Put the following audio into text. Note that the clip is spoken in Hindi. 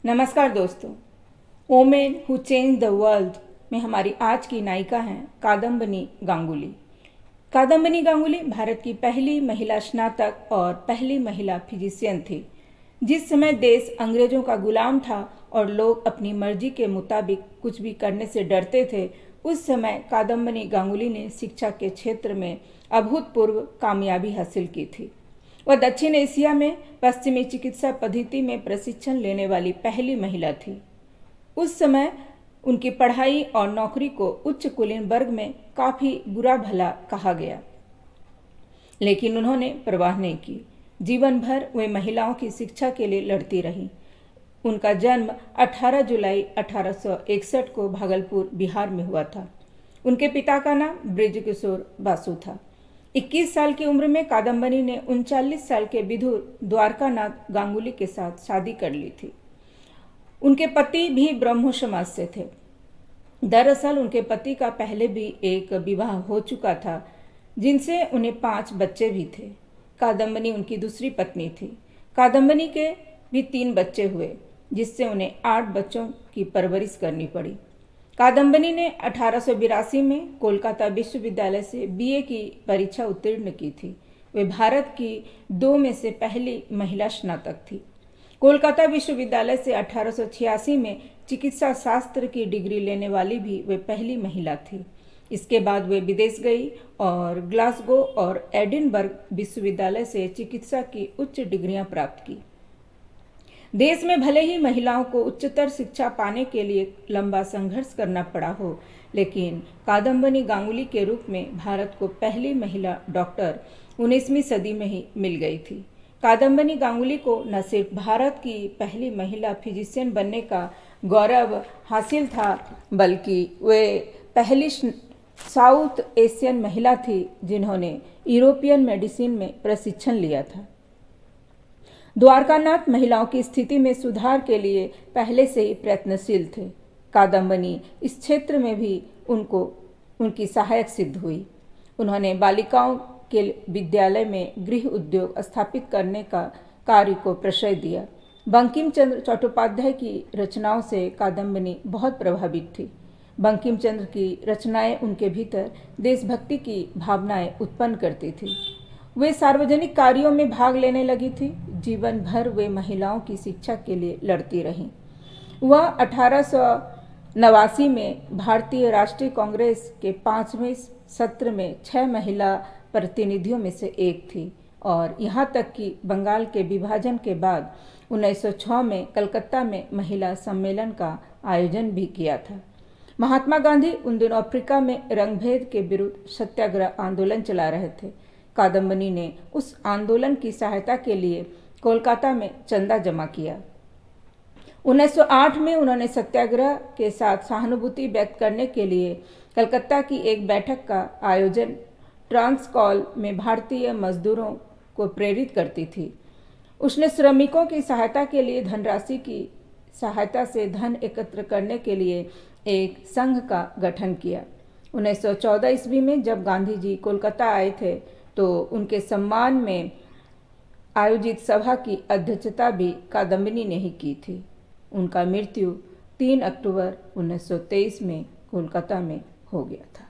नमस्कार दोस्तों, women who change the world में हमारी आज की नायिका हैं कादम्बनी गांगुली। कादम्बनी गांगुली भारत की पहली महिला स्नातक और पहली महिला फिजिशियन थी। जिस समय देश अंग्रेजों का गुलाम था और लोग अपनी मर्जी के मुताबिक कुछ भी करने से डरते थे, उस समय कादम्बनी गांगुली ने शिक्षा के क्षेत्र में अभूतपूर्व कामयाबी हासिल की थी। वह दक्षिण एशिया में पश्चिमी चिकित्सा पद्धति में प्रशिक्षण लेने वाली पहली महिला थी। उस समय उनकी पढ़ाई और नौकरी को उच्च कुलीन वर्ग में काफ़ी बुरा भला कहा गया, लेकिन उन्होंने परवाह नहीं की। जीवन भर वे महिलाओं की शिक्षा के लिए लड़ती रहीं। उनका जन्म 18 जुलाई 1861 को भागलपुर, बिहार में हुआ था। उनके पिता का नाम बृजकिशोर बासु था। 21 साल की उम्र में कादम्बनी ने 39 साल के विधुर द्वारकानाथ गांगुली के साथ शादी कर ली थी। उनके पति भी ब्रह्मो समाज से थे। दरअसल उनके पति का पहले भी एक विवाह हो चुका था, जिनसे उन्हें 5 बच्चे भी थे। कादम्बनी उनकी दूसरी पत्नी थी। कादम्बनी के भी 3 बच्चे हुए, जिससे उन्हें 8 बच्चों की परवरिश करनी पड़ी। कादम्बनी ने 1882 में कोलकाता विश्वविद्यालय से बीए की परीक्षा उत्तीर्ण की थी। वे भारत की 2 में से पहली महिला स्नातक थी। कोलकाता विश्वविद्यालय से 1886 में चिकित्सा शास्त्र की डिग्री लेने वाली भी वे पहली महिला थी। इसके बाद वे विदेश गई और ग्लासगो और एडिनबर्ग विश्वविद्यालय से चिकित्सा की उच्च डिग्रियां प्राप्त की। देश में भले ही महिलाओं को उच्चतर शिक्षा पाने के लिए लंबा संघर्ष करना पड़ा हो, लेकिन कादम्बनी गांगुली के रूप में भारत को पहली महिला डॉक्टर 19वीं सदी में ही मिल गई थी। कादम्बनी गांगुली को न सिर्फ भारत की पहली महिला फिजिशियन बनने का गौरव हासिल था, बल्कि वे पहली साउथ एशियन महिला थी जिन्होंने यूरोपियन मेडिसिन में प्रशिक्षण लिया था। द्वारकानाथ महिलाओं की स्थिति में सुधार के लिए पहले से ही प्रयत्नशील थे। कादम्बनी इस क्षेत्र में भी उनकी सहायक सिद्ध हुई। उन्होंने बालिकाओं के विद्यालय में गृह उद्योग स्थापित करने का कार्य को प्रश्रय दिया। बंकिम चंद्र चट्टोपाध्याय की रचनाओं से कादम्बनी बहुत प्रभावित थी। बंकिम चंद्र की रचनाएं उनके भीतर देशभक्ति की भावनाएं उत्पन्न करती थी। वे सार्वजनिक कार्यों में भाग लेने लगी थी। जीवन भर वे महिलाओं की शिक्षा के लिए लड़ती रहीं। वह 1889 में भारतीय राष्ट्रीय कांग्रेस के 5वें सत्र में 6 महिला प्रतिनिधियों में से एक थी और यहाँ तक कि बंगाल के विभाजन के बाद 1906 में कलकत्ता में महिला सम्मेलन का आयोजन भी किया था। महात्मा गांधी उन दिनों अफ्रीका में रंगभेद के विरुद्ध सत्याग्रह आंदोलन चला रहे थे। कादम्बनी ने उस आंदोलन की सहायता के लिए कोलकाता में चंदा जमा किया। 1908 में उन्होंने सत्याग्रह के साथ सहानुभूति व्यक्त करने के लिए कलकत्ता की एक बैठक का आयोजन ट्रांसकॉल में भारतीय मजदूरों को प्रेरित करती थी। उसने श्रमिकों की सहायता के लिए धनराशि की सहायता से धन एकत्र करने के लिए एक संघ का गठन किया। 1914 ईस्वी में जब गांधी जी कोलकाता आए थे तो उनके सम्मान में आयोजित सभा की अध्यक्षता भी कादम्बनी ने ही की थी। उनका मृत्यु 3 अक्टूबर 1923 में कोलकाता में हो गया था।